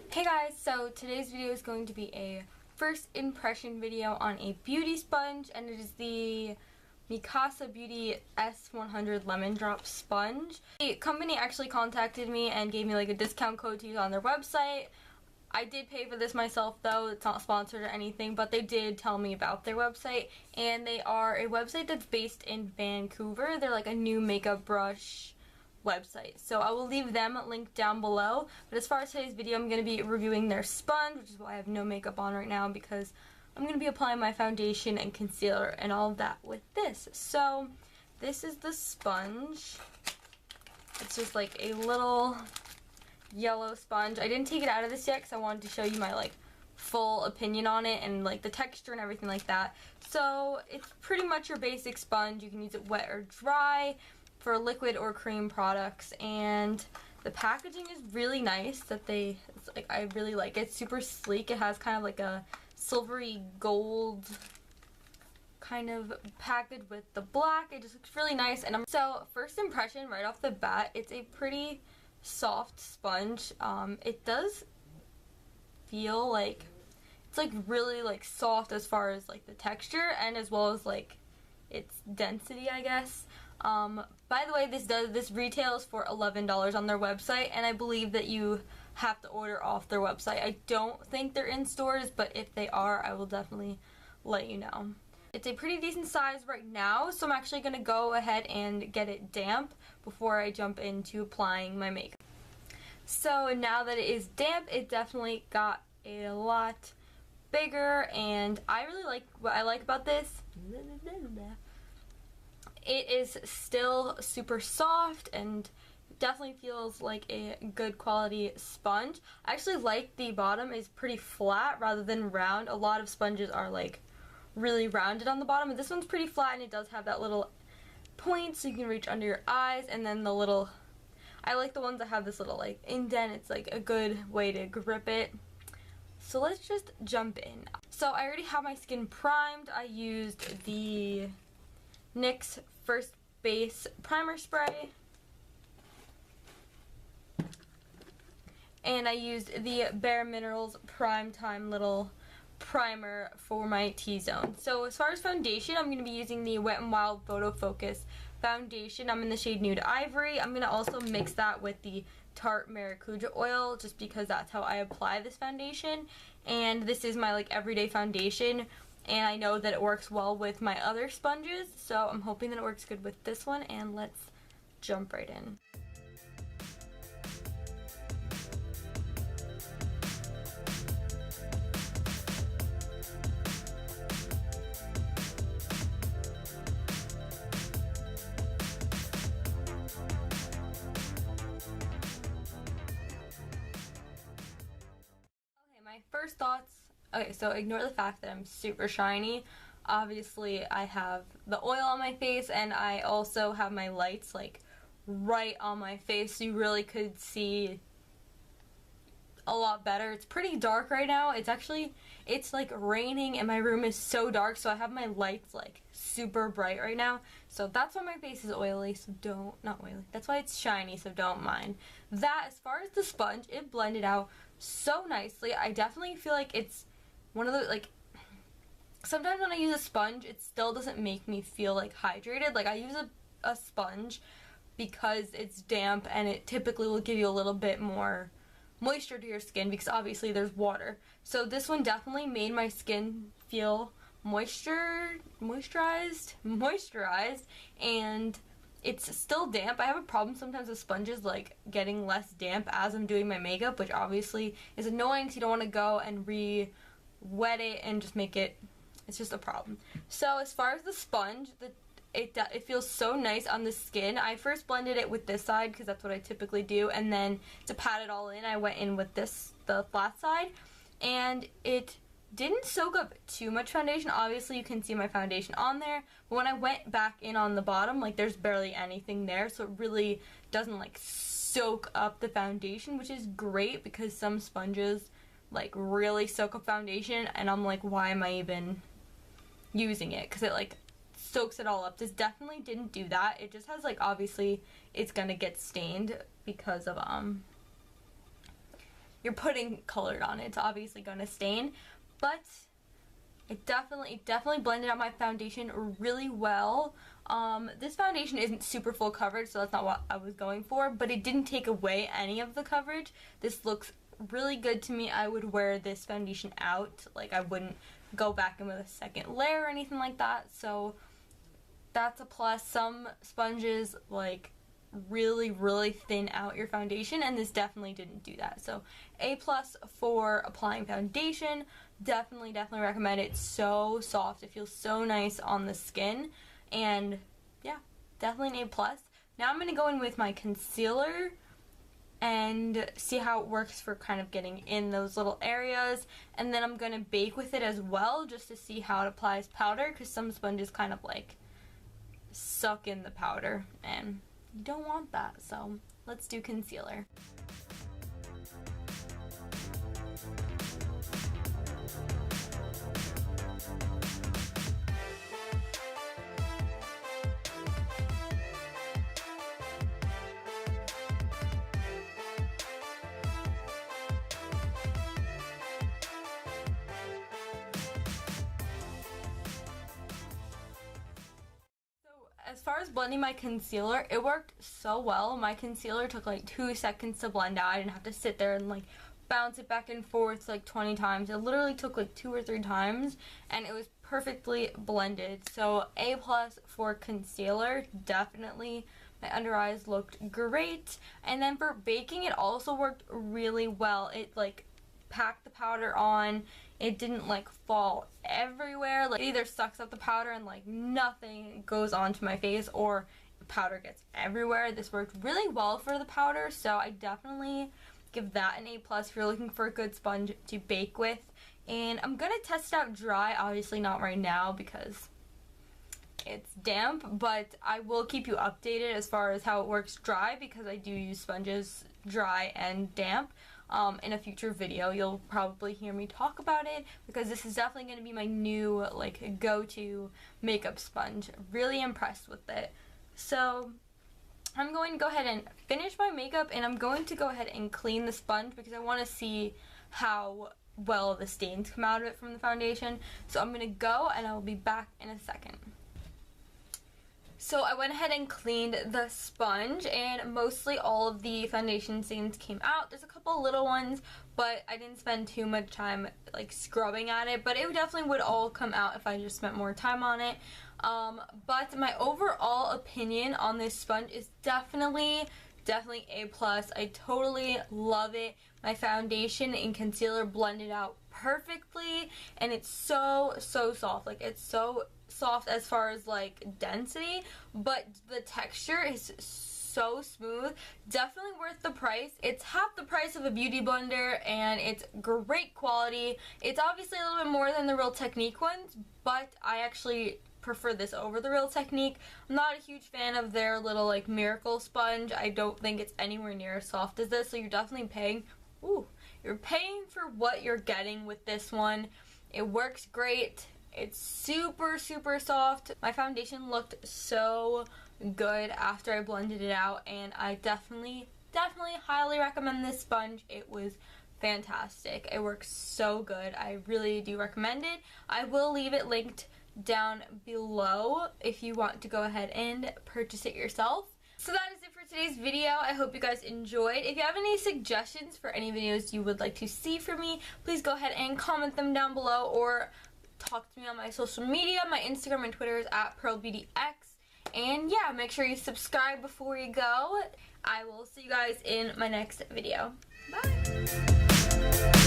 Hey guys, so today's video is going to be a first impression video on a beauty sponge, and it is the Mikasa Beauty S100 Lemon Drop Sponge. The company actually contacted me and gave me like a discount code to use on their website. I did pay for this myself though, it's not sponsored or anything, but they did tell me about their website, and they are a website that's based in Vancouver. They're like a new makeup brush website, so I will leave them linked down below. But as far as today's video, I'm going to be reviewing their sponge, which is why I have no makeup on right now, because I'm going to be applying my foundation and concealer and all of that with this. So this is the sponge. It's just like a little yellow sponge. I didn't take it out of this yet because I wanted to show you my like full opinion on it and like the texture and everything like that. So it's pretty much your basic sponge. You can use it wet or dry for liquid or cream products, and the packaging is really nice. It's like, I really like it. It's super sleek. It has kind of like a silvery gold kind of package with the black. It just looks really nice. And so first impression right off the bat, it's a pretty soft sponge. It does feel like it's like really like soft as far as like the texture and as well as like its density, I guess. By the way, this retails for $11 on their website, and I believe that you have to order off their website. I don't think they're in stores, but if they are, I will definitely let you know. It's a pretty decent size right now, so I'm actually going to go ahead and get it damp before I jump into applying my makeup. So now that it is damp, it definitely got a lot bigger, and I really like what I like about this. It is still super soft and definitely feels like a good quality sponge. I actually like the bottom is pretty flat rather than round. A lot of sponges are like really rounded on the bottom, but this one's pretty flat, and it does have that little point so you can reach under your eyes, and then the little, I like the ones that have this little like indent. It's like a good way to grip it. So let's just jump in. So I already have my skin primed. I used the NYX First Base Primer Spray, and I used the Bare Minerals Prime Time little primer for my T-zone. So as far as foundation, I'm going to be using the Wet n Wild Photo Focus foundation. I'm in the shade Nude Ivory. I'm going to also mix that with the Tarte Maracuja oil just because that's how I apply this foundation, and this is my like everyday foundation. And I know that it works well with my other sponges, so I'm hoping that it works good with this one, and let's jump right in. Okay, my first thoughts. Okay, so ignore the fact that I'm super shiny. Obviously, I have the oil on my face, and I also have my lights like right on my face, so you really could see a lot better. It's pretty dark right now. It's like raining and my room is so dark, so I have my lights like super bright right now. So that's why my face is oily, so not oily. That's why it's shiny, so don't mind. That, as far as the sponge, it blended out so nicely. I definitely feel like it's one of the, like, sometimes when I use a sponge, it still doesn't make me feel like hydrated. Like, I use a sponge because it's damp, and it typically will give you a little bit more moisture to your skin because obviously there's water. So this one definitely made my skin feel moisturized, and it's still damp. I have a problem sometimes with sponges like getting less damp as I'm doing my makeup, which obviously is annoying because you don't want to go and wet it and just make it, it's just a problem. So as far as the sponge, it feels so nice on the skin. I first blended it with this side because that's what I typically do, and then to pat it all in, I went in with the flat side, and it didn't soak up too much foundation. Obviously you can see my foundation on there, but when I went back in on the bottom, like there's barely anything there, so it really doesn't like soak up the foundation, which is great because some sponges like really soak up foundation, and I'm like, why am I even using it? Because it like soaks it all up. This definitely didn't do that. It just has, like, obviously it's gonna get stained because of you're putting colored on it. It's obviously gonna stain, but it definitely blended out my foundation really well. This foundation isn't super full coverage, so that's not what I was going for, but it didn't take away any of the coverage. This looks really good to me. I would wear this foundation out. Like, I wouldn't go back in with a second layer or anything like that, so that's a plus. Some sponges, like, really thin out your foundation, and this definitely didn't do that. So A+ for applying foundation. Definitely recommend it. It's so soft. It feels so nice on the skin, and yeah, definitely an A+. Now I'm going to go in with my concealer and see how it works for kind of getting in those little areas, and then I'm going to bake with it as well just to see how it applies powder, because some sponges kind of like suck in the powder and you don't want that. So let's do concealer. As far as blending my concealer, it worked so well. My concealer took like 2 seconds to blend out. I didn't have to sit there and like bounce it back and forth like 20 times. It literally took like 2 or 3 times, and it was perfectly blended. So A+ for concealer, definitely. My under eyes looked great. And then for baking, it also worked really well. It like packed the powder on. It didn't like fall everywhere. Like, it either sucks up the powder and like nothing goes onto my face, or the powder gets everywhere. This worked really well for the powder, so I definitely give that an A+ if you're looking for a good sponge to bake with. And I'm gonna test it out dry, obviously not right now because it's damp, but I will keep you updated as far as how it works dry, because I do use sponges dry and damp. In a future video, you'll probably hear me talk about it, because this is definitely going to be my new like go-to makeup sponge. Really impressed with it. So I'm going to go ahead and finish my makeup, and I'm going to go ahead and clean the sponge because I want to see how well the stains come out of it from the foundation. So I'm going to go, and I will be back in a second. So I went ahead and cleaned the sponge, and mostly all of the foundation stains came out. There's a couple little ones, but I didn't spend too much time like scrubbing at it, but it definitely would all come out if I just spent more time on it. But my overall opinion on this sponge is definitely A+. I totally love it. My foundation and concealer blended out perfectly, and it's so soft. Like, it's so soft as far as like density, but the texture is so smooth. Definitely worth the price. It's half the price of a beauty blender, and it's great quality. It's obviously a little bit more than the Real Technique ones, but I actually prefer this over the Real Technique. I'm not a huge fan of their little like miracle sponge. I don't think it's anywhere near as soft as this, so you're definitely paying you're paying for what you're getting with this one. It works great. It's super soft. My foundation looked so good after I blended it out, and I definitely highly recommend this sponge. It was fantastic. It works so good. I really do recommend it. I will leave it linked down below if you want to go ahead and purchase it yourself. So that is it for today's video. I hope you guys enjoyed. If you have any suggestions for any videos you would like to see from me, please go ahead and comment them down below, or talk to me on my social media. My Instagram and Twitter is @PearlBeautyX. And yeah, make sure you subscribe before you go. I will see you guys in my next video. Bye!